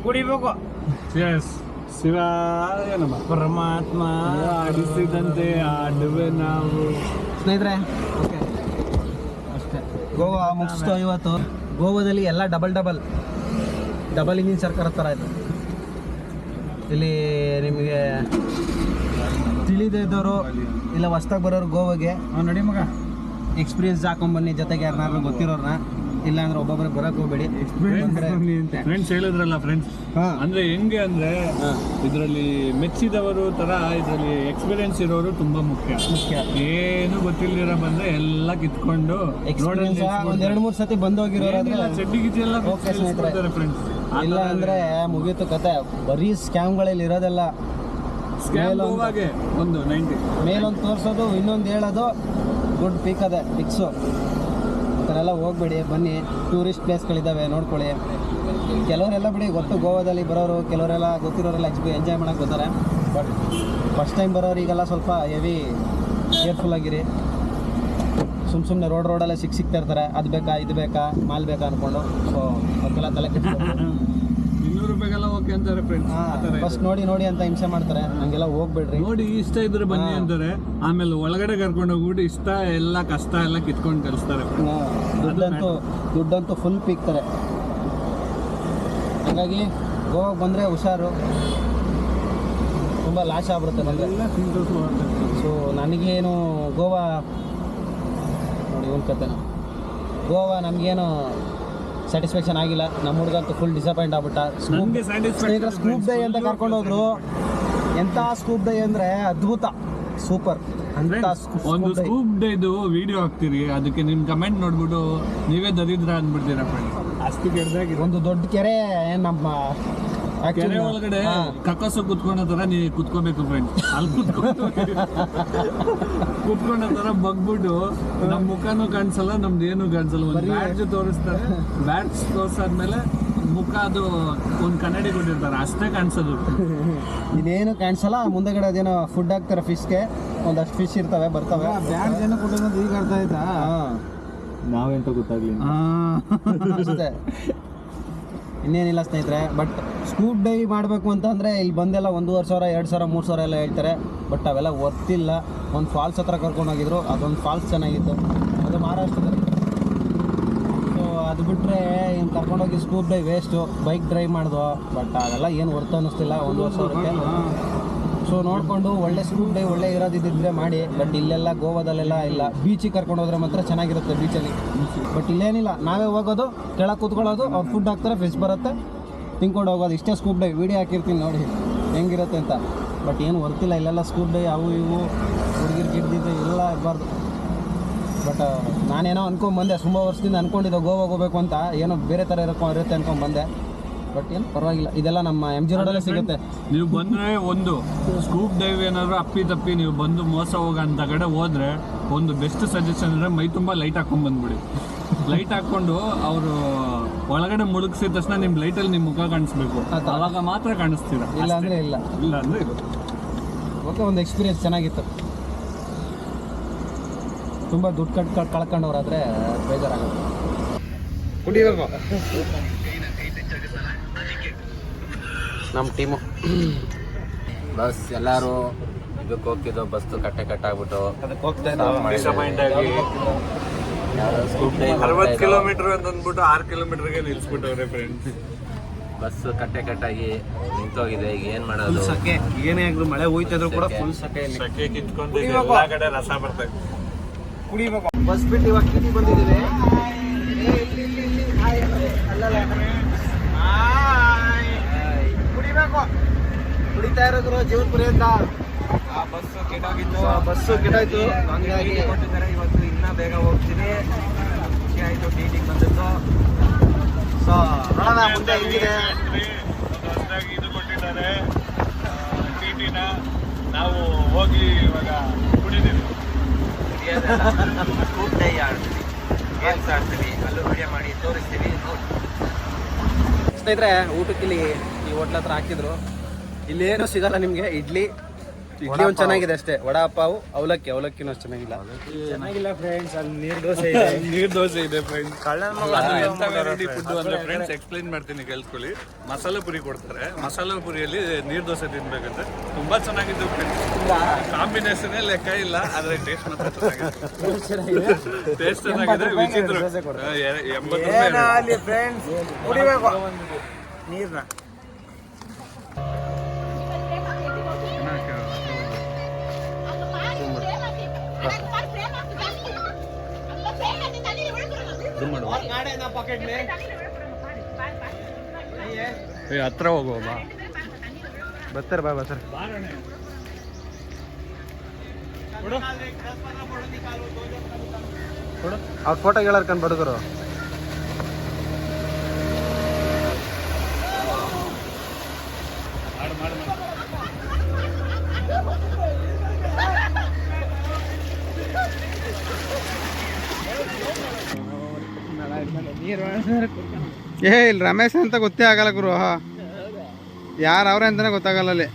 ಕುಡಿಬೇಕು. ಶಿವಾಯ ನಮಃ. ಪರಮಾತ್ಮ ಆಡಿಸಿದಂತೆ ಆಡುವೆ ನಾವು. ಸ್ನೇಹಿತರೆ, ಓಕೆ ಅಷ್ಟೇ. ಗೋವಾ ಮುಗಿಸ್ತು ಇವತ್ತು. ಗೋವಾದಲ್ಲಿ ಎಲ್ಲ ಡಬಲ್ ಇಂಜಿನ್ ಸರ್ಕಾರ ಥರ ಆಯಿತು. ಇಲ್ಲಿ ನಿಮಗೆ ತಿಳಿದೇ ಇದ್ದವರು ಇಲ್ಲ ಹೊಸ್ದಾಗಿ ಬರೋರು ಗೋವಾಗೆ ನೋಡಿ ಮಗ, ಎಕ್ಸ್ಪೀರಿಯನ್ಸ್ ಹಾಕೊಂಡ್ಬನ್ನಿ, ಜೊತೆಗೆ ಯಾರನ್ನಾರು ಗೊತ್ತಿರೋರನ್ನ. ಇಲ್ಲ ಅಂದ್ರೆ ಒಬ್ಬೊಬ್ಬರಿಗೆ ಬರಕ್ಕೆ ಹೋಗ್ಬೇಡಿ. ಫ್ರೆಂಡ್ಸ್ ಹೇಳಿದ್ರಲ್ಲ, ಫ್ರೆಂಡ್ಸ್ ಅಂದ್ರೆ ಹೆಂಗೆ ಅಂದ್ರೆ ಇದರಲ್ಲಿ ಮೆಚ್ಚಿದವರು ತರ ಇದ್ರಲ್ಲಿ ಎಕ್ಸ್ಪೀರಿಯನ್ಸ್ ಇರೋರು ತುಂಬಾ ಮುಖ್ಯ. ಏನು ಗೊತ್ತಿಲ್ದಿರ ಬಂದ್ರೆ ಎಲ್ಲ ಕಿತ್ಕೊಂಡು ಒಂದ್ 2-3 ಸತಿ ಬಂದೋಗಿರೋರಾದ್ರೆ ಚಡ್ಡಿ ಗಿಚ್ಚಿ ಎಲ್ಲ ಫ್ರೆಂಡ್ಸ್. ಇಲ್ಲ ಅಂದ್ರೆ ಮುಗೀತು ಕತೆ. ಬರೀ ಸ್ಕ್ಯಾಮ್ಗಳಲ್ಲಿ ಇರೋದೆಲ್ಲ. ಒಂದು 90 ಮೇಲೊಂದು ತೋರಿಸೋದು, ಇನ್ನೊಂದು ಹೇಳೋದು, ದುಡ್ಡು ಪೀಕದೆ ಫಿಕ್ಸು. ಆ ಥರ ಎಲ್ಲ ಹೋಗ್ಬೇಡಿ. ಬನ್ನಿ, ಟೂರಿಸ್ಟ್ ಪ್ಲೇಸ್ಗಳಿದ್ದಾವೆ, ನೋಡ್ಕೊಳ್ಳಿ. ಕೆಲವರೆಲ್ಲ ಬಿಡಿ ಗೊತ್ತು, ಗೋವಾದಲ್ಲಿ ಬರೋರು ಕೆಲವರೆಲ್ಲ ಗೊತ್ತಿರೋರೆಲ್ಲ ಎಂಜಾಯ್ ಮಾಡೋಕೆ ಬರ್ತಾರೆ. ಬಟ್ ಫಸ್ಟ್ ಟೈಮ್ ಬರೋರಿಗೆಲ್ಲ ಸ್ವಲ್ಪ ಹೆವಿ ಕೇರ್ಫುಲ್ ಆಗಿರಿ. ಸುಮ್ಮನೆ ರೋಡಲ್ಲೇ ಸಿಗ್ತಾ ಇರ್ತಾರೆ. ಅದು ಬೇಕಾ ಇದು ಬೇಕಾ ಮಾಲ್ ಬೇಕಾ ಅಂದ್ಕೊಂಡು. ಸೊ ಅದಕ್ಕೆಲ್ಲ ತಲೆ ಕೆಟ್ಟಿರ್ತಾರೆ. 200 ರೂಪಾಯಿಗೆಲ್ಲ ಓಕೆ ಅಂತಾರೆ ಫ್ರೆಂಡ್ಸ್. ಫಸ್ಟ್ ನೋಡಿ ಅಂತ ಹಿಂಸೆ ಮಾಡ್ತಾರೆ. ಹಂಗೆಲ್ಲ ಹೋಗ್ಬೇಡ್ರಿ. ನೋಡಿ ಇಷ್ಟ ಇದ್ರೆ ಬನ್ನಿ ಅಂತಾರೆ, ಆಮೇಲೆ ಒಳಗಡೆ ಕರ್ಕೊಂಡು ಹೋಗ್ಬಿಟ್ಟು ಇಷ್ಟ ಎಲ್ಲ ಕಷ್ಟ ಎಲ್ಲ ಕಿತ್ಕೊಂಡು ಕಳಿಸ್ತಾರೆ. ದುಡ್ಡಂತೂ ಫುಲ್ ಪೀಕ್ತಾರೆ. ಹಾಗಾಗಿ ಗೋವಾಗೆ ಬಂದರೆ ಹುಷಾರು, ತುಂಬ ಲಾಸ್ ಆಗ್ಬಿಡುತ್ತೆ ಬಂದರೆ. ಸೊ ನನಗೇನು ಗೋವಾ ನೋಡಿ ಒಂದು ಕತೆನ, ಗೋವಾ ನಮಗೇನು ಸ್ಯಾಟಿಸ್ಫ್ಯಾಕ್ಷನ್ ಆಗಿಲ್ಲ. ನಮ್ಮ ಹುಡುಗಂತೂ ಫುಲ್ ಡಿಸಪಾಯಿಂಟ್ ಆಗ್ಬಿಟ್ಟ. ಸ್ಕೂಪ್ ಡೈ ಅಂತ ಕರ್ಕೊಂಡು ಹೋದ್ರು. ಎಂಥ ಸ್ಕೂಪ್ ಡೈ ಅಂದರೆ ಅದ್ಭುತ, ಸೂಪರ್. ಒಂದು ಸ್ಕೂಪ್ ಡೇದು ವಿಡಿಯೋ ಹಾಕ್ತೀರಿ, ಅದಕ್ಕೆ ನಿಮ್ ಕಮೆಂಟ್ ನೋಡ್ಬಿಟ್ಟು ನೀವೇ ದರಿದ್ರ ಅಂದ್ಬಿಡ್ತೀರಾ ಫ್ರೆಂಡ್ಸ್. ಅಷ್ಟು ಕೆಡ್ದಾಗಿ ಒಂದು ದೊಡ್ಡ ಕೆರೆ ನಮ್ಮ ಕೆರೆ ಒಳಗಡೆ ಕಕ್ಕಸು ಕುತ್ಕೊಂಡ ತರ ನೀವು ಕುತ್ಕೋಬೇಕು ಫ್ರೆಂಡ್ಸ್. ಅಲ್ಲಿ ಕುತ್ಕೊಂಡ ತರ ಬಗ್ಬಿಟ್ಟು ನಮ್ ಮುಖನೂ ಕಾಣಿಸಲ್ಲ, ನಮ್ದು ಏನು ಕಾಣಿಸಲ್ಲ. ಒಂದು ಬ್ಯಾಡ್ಜ್ ತೋರಿಸ್ತಾರೆ, ಬ್ಯಾಡ್ಜ್ ತೋರ್ಸಾದ್ಮೇಲೆ ಮುಖ ಅದು ಒಂದು ಕನ್ನಡಿ ಕೊಟ್ಟಿರ್ತಾರೆ, ಅಷ್ಟೇ ಕಾಣಿಸೋದು. ಇದೇನು ಕಾಣಿಸಲ್ಲ. ಮುಂದೆಗಡೆ ಅದೇನೋ ಫುಡ್ ಹಾಕ್ತಾರೆ ಫಿಶ್ಗೆ, ಒಂದಷ್ಟು ಫಿಶ್ ಇರ್ತವೆ, ಬರ್ತವೆ. ಬ್ಯಾಡ್ಜ್ ಏನೋ ಕೊಟ್ಟಿರೋದು ಈಗ ಅರ್ಥ ಆಯ್ತಾ? ನಾವೆಂತ ಗೊತ್ತಾಗ್ಲಿಲ್ಲ ಅಷ್ಟೇ, ಇನ್ನೇನಿಲ್ಲ ಸ್ನೇಹಿತರೆ. ಬಟ್ ಸ್ಕೂಪ್ ಡೈ ಮಾಡಬೇಕು ಅಂತಂದರೆ ಇಲ್ಲಿ ಬಂದೆಲ್ಲ 1,500, 2,000, 3,000 ಎಲ್ಲ ಹೇಳ್ತಾರೆ. ಬಟ್ ಅವೆಲ್ಲ ವರ್ತಿಲ್ಲ. ಒಂದು ಫಾಲ್ಸ್ ಹತ್ರ ಕರ್ಕೊಂಡೋಗಿದ್ರು, ಅದೊಂದು ಫಾಲ್ಸ್ ಚೆನ್ನಾಗಿತ್ತು, ಅದು ಮಹಾರಾಷ್ಟ್ರದಲ್ಲಿ. ಸೊ ಅದು ಬಿಟ್ಟರೆ ಇನ್ನು ಕರ್ಕೊಂಡೋಗಿ ಸ್ಕೂಪ್ ಡೈ ವೇಸ್ಟು. ಬೈಕ್ ಡ್ರೈವ್ ಮಾಡಿದ್ವು, ಬಟ್ ಅದೆಲ್ಲ ಏನು ವರ್ತ್ ಅನ್ನಿಸ್ತಿಲ್ಲ 1,500. ಸೊ ನೋಡಿಕೊಂಡು ಒಳ್ಳೆ ಸ್ಕೂಪ್ ಡೈ ಒಳ್ಳೆ ಇರೋದಿದ್ದರೆ ಮಾಡಿ. ಬಟ್ ಇಲ್ಲೆಲ್ಲ ಗೋವಾದಲ್ಲೆಲ್ಲ ಇಲ್ಲ. ಬೀಚಿಗೆ ಕರ್ಕೊಂಡು ಹೋದ್ರೆ ಮಾತ್ರ ಚೆನ್ನಾಗಿರುತ್ತೆ ಬೀಚಲ್ಲಿ. ಬಟ್ ಇಲ್ಲೇನಿಲ್ಲ, ನಾವೇ ಹೋಗೋದು, ಕೆಳಗೆ ಕೂತ್ಕೊಳ್ಳೋದು, ಅವ್ರು ಫುಡ್ ಹಾಕ್ತಾರೆ, ಫಿಶ್ ಬರುತ್ತೆ, ತಿನ್ಕೊಂಡು ಹೋಗೋದು. ಇಷ್ಟೇ ಸ್ಕೂಪ್ ಡೈ. ವೀಡಿಯೋ ಹಾಕಿರ್ತೀನಿ ನೋಡಿ ಹೆಂಗಿರುತ್ತೆ ಅಂತ. ಬಟ್ ಏನು ವರ್ತಿಲ್ಲ ಇಲ್ಲೆಲ್ಲ ಸ್ಕೂಪ್ ಡೈ. ಅವು ಇವು ಹುಡುಗಿರು ಗಿಡ್ದಿದ್ದು ಎಲ್ಲ ಇರಬಾರ್ದು. ಬಟ್ ನಾನೇನೋ ಅನ್ಕೊಂಬಂದೆ, ತುಂಬ ವರ್ಷದಿಂದ ಅಂದ್ಕೊಂಡಿದ್ದೆ ಗೋವಾಗೆ ಹೋಗಬೇಕು ಅಂತ, ಏನೋ ಬೇರೆ ಥರ ಇರುತ್ತೆ ಅಂದ್ಕೊಂಡ್ಬಂದೆ. ಬಟ್ ಏನು ಪರವಾಗಿಲ್ಲ, ಇದೆಲ್ಲ ನಮ್ಮ MG ರೋಡಲ್ಲೇ ಸಿಗುತ್ತೆ. ನೀವು ಬಂದರೆ ಒಂದು ಸ್ಕೂಪ್ ಡೈವ್ ಏನಾದ್ರು ಅಪ್ಪಿ ತಪ್ಪಿ ನೀವು ಬಂದು ಮೋಸ ಹೋಗೋ ಅಂತ ಕಡೆ ಹೋದ್ರೆ ಒಂದು ಬೆಸ್ಟ್ ಸಜೆಷನ್ ಅಂದರೆ ಮೈ ತುಂಬ ಲೈಟ್ ಹಾಕೊಂಡು ಬಂದ್ಬಿಡಿ. ಲೈಟ್ ಹಾಕ್ಕೊಂಡು ಅವರು ಒಳಗಡೆ ಮುಳುಗಿಸಿದ ತಕ್ಷಣ ನಿಮ್ಮ ಲೈಟಲ್ಲಿ ನಿಮ್ಮ ಮುಖ ಕಾಣಿಸ್ಬೇಕು, ಅವಾಗ ಮಾತ್ರ ಕಾಣಿಸ್ತೀರ. ಇಲ್ಲ ಅಂದರೆ ಇಲ್ಲ ಇದು ಓಕೆ. ಒಂದು ಎಕ್ಸ್ಪೀರಿಯನ್ಸ್ ಚೆನ್ನಾಗಿತ್ತು. ತುಂಬ ದುಡ್ಡು ಕಳ್ಕೊಂಡವ್ರಾದರೆ ಬೇಜಾರಾಗುತ್ತೆ. ಕುಡಿಬೇಕು ನಮ್ಮ ಟೀಮು. ಬಸ್ ಎಲ್ಲರೂ ಇದಕ್ಕೆ ಹೋಗ್ತಿದ್ದೋ, ಬಸ್ ಕಟ್ಟಾಗ್ಬಿಟ್ಟು ಅದಕ್ಕೆ ಹೋಗ್ತಾ 60 ಕಿಲೋಮೀಟರ್ ಅಂತ ಅಂದ್ಬಿಟ್ಟು 6 ಕಿಲೋಮೀಟರ್ಗೆ ನಿಲ್ಸ್ಬಿಟ್ಟವ್ರೆ ಫ್ರೆಂಡ್ಸ್. ಬಸ್ ಕಟ್ಟಾಗಿ ನಿಂತೋಗಿದೆ. ಈಗ ಏನು ಮಾಡೋದು? ಸಕೆ ಏನೇ ಆಗಲಿ, ಮಳೆ ಹೋಯ್ತಿದ್ರು ಕೂಡ ಫುಲ್ ಸಕೆ ಕಿತ್ಕೊಂಡು ಎಲ್ಲ ಕಡೆ ರಸ ಬರ್ತದೆ. ಕುಡಿಬೇಕು. ಬಸ್ ಬಿಟ್ಟು ಇವಾಗ ಕಿಟಿ ಬಂದಿದ್ದೀವಿ. ಕುಡಿಬೇಕು. ಕುಡಿತಾ ಇರೋದ್ರು ಜೀವನಪುರಿಯಿಂದ. ಬಸ್ಸು ಕೆಟ್ಟೋಯ್ತು, ಹಂಗಾಗಿ ಕೊಟ್ಟಿದ್ದಾರೆ. ಇವತ್ತು ಇನ್ನೂ ಬೇಗ ಹೋಗ್ತೀನಿ. ಖುಷಿ ಆಯಿತು ಟೀಟಿಗೆ ಬಂದಿದ್ದು. ಸೊ ನೋಡೋಣ ಮುಂದೆ ಹೆಂಗಿದೆ. ಇದು ಕೊಟ್ಟಿದ್ದಾರೆ ಟಿಟಿನ. ನಾವು ಹೋಗಿ ಇವಾಗ ಕುಡಿದೀವಿ. ಸ್ಕೂಪ್ ಡೈ ಆಡ್ತೀವಿ, ಗೇಮ್ಸ್ ಆಡ್ತೀವಿ, ಅಲ್ಲೂ ವಿಡಿಯೋ ಮಾಡಿ ತೋರಿಸ್ತೀವಿ. ಸ್ನೇಹಿತರೆ, ಊಟಕ್ಕೆ ಇಲ್ಲಿ ಈ ಹೋಟ್ಲ ಹತ್ರ ಹಾಕಿದ್ರು. ಇಲ್ಲೇನು ಸಿಗಲ್ಲ ನಿಮಗೆ. ಇಡ್ಲಿ ಇಡ್ಲಿ ಒಂದು ಚೆನ್ನಾಗಿದೆ ಅಷ್ಟೇ. ವಡಾ ಪಾವು ಅವಲಕ್ಕಿನೂ ಅಷ್ಟು ಚೆನ್ನಾಗಿಲ್ಲ. ಚೆನ್ನಾಗಿಲ್ಲ ಫ್ರೆಂಡ್ಸ್. ಅಲ್ಲಿ ನೀರು ದೋಸೆ ಇದೆ. ನೀರ್ ದೋಸೆ ಇದೆ ಫ್ರೆಂಡ್ಸ್. ಅದು ಎಂತ ವೆರೈಟಿ ಫುಡ್ ಅಂದ್ರೆ ಫ್ರೆಂಡ್ಸ್ ಎಕ್ಸ್ಪ್ಲೈನ್ ಮಾಡ್ತೀನಿ ಕೇಳಿಸ್ಕೊಳ್ಳಿ. ಮಸಾಲೆ ಪುರಿ ಕೊಡ್ತಾರೆ. ಮಸಾಲೆ ಪುರಿಯಲ್ಲಿ ನೀರ್ ದೋಸೆ ತಿನ್ಬೇಕಂದ್ರೆ ತುಂಬಾ ಚೆನ್ನಾಗಿದ್ದು ಫ್ರೆಂಡ್ಸ್. ಕಾಂಬಿನೇಷನ್ ಲೆಕ್ಕ ಇಲ್ಲ, ಆದ್ರೆ ಟೇಸ್ಟ್ ಮಾತ್ರ ಚೆನ್ನಾಗಿದೆ. ಟೇಸ್ಟ್ ಚೆನ್ನಾಗಿದೆ. ವಿಚಿತ್ರ 80 ರೂಪಾಯಿ ಫ್ರೆಂಡ್ಸ್ ಕುಡಿಬೇಕು ನೀರ್ನ. ಹತ್ರ ಹೋಗುವ ಬರ್ತಾರೆ ಬಾ ಸರ್. ಅವ್ರ ಫೋಟೋ ಹೇಳರ್ಕೊಂಡು ಬಡಗರು. ಇಲ್ಲಿ ರಮೇಶ್ ಅಂತ ಗೊತ್ತೇ ಆಗಲ್ಲ ಗುರು. ಯಾರು ಅವ್ರೆ ಅಂತಾನೆ ಗೊತ್ತಾಗಲ್ಲ ಅಲ್ಲಿ.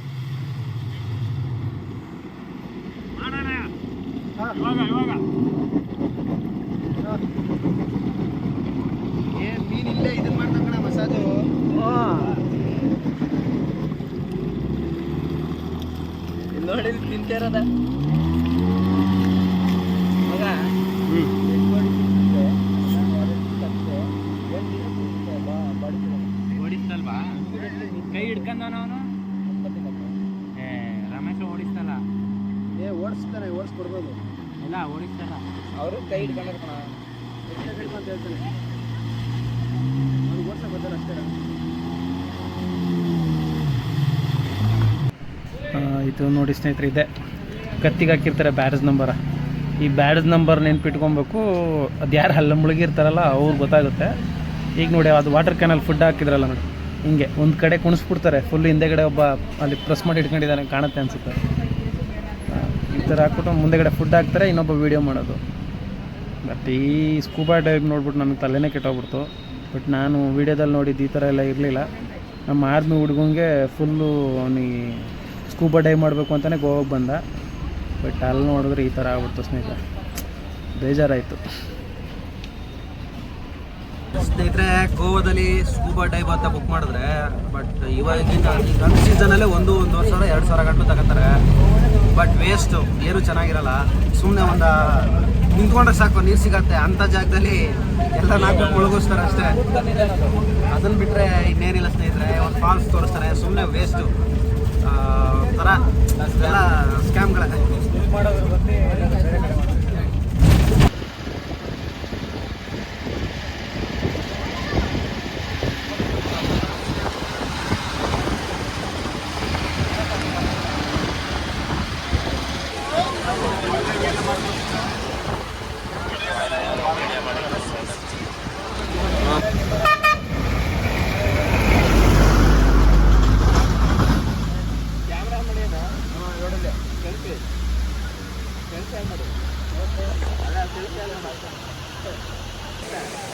ಮೀನಿಲ್ಲೇ ಇದನ್ನ ಮಾಡ್ತಂಕಣ ಮಸಾಜು. ನೋಡಿ ತಿಂತಿರೋದ ಓಡಿಸ್ತಲ್ವಾ? ಕೈ ಹಿಡ್ಕೊಂಡವನವನು ರಮೇಶ ಓಡಿಸ್ತಲ್ಲ. ಓಡಿಸ್ತಾನೆ, ಓಡಿಸ್ಕೊಡ್ಬೋದು. ಇಲ್ಲ ಓಡಿಸ್ತಲ್ಲ. ಅವರು ಕೈ ಹಿಡ್ಕೊಂಡ್ರ ಕಣ ಅಂತ ಹೇಳ್ತಾನೆ. ಅವ್ರಿಗೆ ಓಡಿಸೋಕೆ ಗೊತ್ತಲ್ಲ ಅಷ್ಟೇ. ಇದು ನೋಡಿ ಸ್ನೇಹಿತರೆ, ಇದೆ ಕತ್ತಿಗೆ ಹಾಕಿರ್ತಾರೆ ಬ್ಯಾರೇಜ್ ನಂಬರ. ಈ ಬ್ಯಾರೇಜ್ ನಂಬರ್ ನೆನ್ಪಿಟ್ಕೊಬೇಕು. ಅದು ಯಾರು ಅಲ್ಲಿ ಮುಳುಗಿರ್ತಾರಲ್ಲ ಅವ್ರಿಗೆ ಗೊತ್ತಾಗುತ್ತೆ. ಈಗ ನೋಡಿ ಅದು ವಾಟರ್ ಕ್ಯಾನಲ್ ಫುಡ್ ಹಾಕಿದ್ರಲ್ಲ ನೋಡಿ, ಹಿಂಗೆ ಒಂದು ಕಡೆ ಕುಣಿಸ್ಬಿಡ್ತಾರೆ. ಫುಲ್ ಹಿಂದೆಗಡೆ ಒಬ್ಬ ಅಲ್ಲಿ ಪ್ರೆಸ್ ಮಾಡಿ ಇಟ್ಕೊಂಡಿದ್ದಾನೆ, ಕಾಣುತ್ತೆ ಅನಿಸುತ್ತೆ. ಈ ಥರ ಹಾಕ್ಬಿಟ್ಟು ಮುಂದೆಗಡೆ ಫುಡ್ ಹಾಕ್ತಾರೆ, ಇನ್ನೊಬ್ಬ ವೀಡಿಯೋ ಮಾಡೋದು. ಬಟ್ ಈ ಸ್ಕೂಬಾ ಡೈವ್ ನೋಡ್ಬಿಟ್ಟು ನಮಗೆ ತಲೆನೇ ಕೆಟ್ಟೋಗ್ಬಿಡ್ತು. ಬಟ್ ನಾನು ವೀಡಿಯೋದಲ್ಲಿ ನೋಡಿದ್ದು ಈ ಥರ ಎಲ್ಲ ಇರಲಿಲ್ಲ. ನಮ್ಮ ಆರ್ಮಿ ಹುಡುಗಂಗೆ ಫುಲ್ಲು ಅವನಿಗೆ ಸ್ಕೂಬಾ ಡೈವ್ ಮಾಡಬೇಕು ಅಂತಲೇ ಗೋವಾಗೆ ಬಂದ. ಬಟ್ ಅಲ್ಲಿ ನೋಡಿದ್ರೆ ಈ ಥರ ಆಗ್ಬಿಡ್ತು ಸ್ನೇಹಿತರೆ, ಬೇಜಾರಾಯಿತು. ಸ್ನೇಹಿತರೆ, ಗೋವಾದಲ್ಲಿ ಸ್ಕೂಬಾ ಡೈವ್ ಅಂತ ಬುಕ್ ಮಾಡಿದ್ರೆ, ಬಟ್ ಇವಾಗಿನ ಈ ಗನ್ ಸೀಸನಲ್ಲೇ 1-1.5 ಸಾವಿರ 2 ಸಾವಿರ ಗಂಟು ತಗೋತಾರೆ. ಬಟ್ ವೇಸ್ಟು, ಏನು ಚೆನ್ನಾಗಿರಲ್ಲ. ಸುಮ್ಮನೆ ಒಂದು ನಿಂತ್ಕೊಂಡ್ರೆ ಸಾಕು, ನೀರು ಸಿಗತ್ತೆ ಅಂಥ ಜಾಗದಲ್ಲಿ ಎಲ್ಲ ನಾಲ್ಕು ಮುಳುಗಿಸ್ತಾರೆ ಅಷ್ಟೇ. ಅದನ್ನು ಬಿಟ್ಟರೆ ಇನ್ನೇನಿಲ್ಲ ಸ್ನೇಹಿತರೆ. ಒಂದು ಫಾಲ್ಸ್ ತೋರಿಸ್ತಾರೆ, ಸುಮ್ಮನೆ ವೇಸ್ಟು ಥರ ಎಲ್ಲ ಸ್ಕ್ಯಾಮ್ಗಳೇ.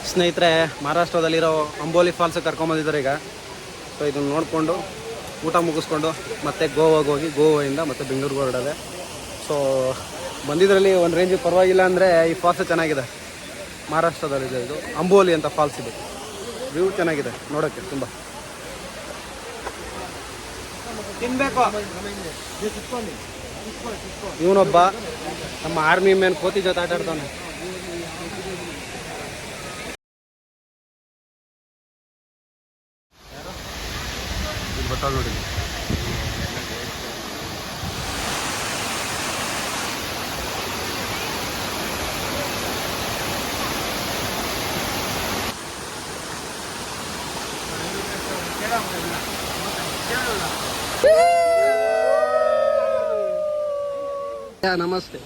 ಸ್ನೇಹಿತರೆ, ಮಹಾರಾಷ್ಟ್ರದಲ್ಲಿರೋ ಅಂಬೋಲಿ ಫಾಲ್ಸಿಗೆ ಕರ್ಕೊಂಬಂದಿದ್ದಾರೆ ಈಗ. ಸೊ ಇದನ್ನು ನೋಡಿಕೊಂಡು ಊಟ ಮುಗಿಸ್ಕೊಂಡು ಮತ್ತೆ ಗೋವಾಗೆ ಹೋಗಿ, ಗೋವಾದಿಂದ ಮತ್ತೆ ಬೆಂಗಳೂರಿಗೆ ಹೊರಡೋದೆ. ಸೊ ಬಂದಿದ್ರಲ್ಲಿ ಒಂದು ರೇಂಜಿಗೆ ಪರವಾಗಿಲ್ಲ ಅಂದರೆ ಈ ಫಾಲ್ಸ್ ಚೆನ್ನಾಗಿದೆ. ಮಹಾರಾಷ್ಟ್ರದಲ್ಲಿದೆ ಇದು, ಅಂಬೋಲಿ ಅಂತ ಫಾಲ್ಸ್ ಇದು. ವ್ಯೂ ಚೆನ್ನಾಗಿದೆ ನೋಡೋಕ್ಕೆ ತುಂಬ. ತಿನ್ಬೇಕು. ಇವನೊಬ್ಬ ನಮ್ಮ ಆರ್ಮಿ ಮ್ಯಾನ್ ಕೋತಿ ಜೊತೆ ಆಟ ಆಡ್ತಾನೆ. ಗೊತ್ತಾಗ ನೋಡಿ. ನಮಸ್ತೆ.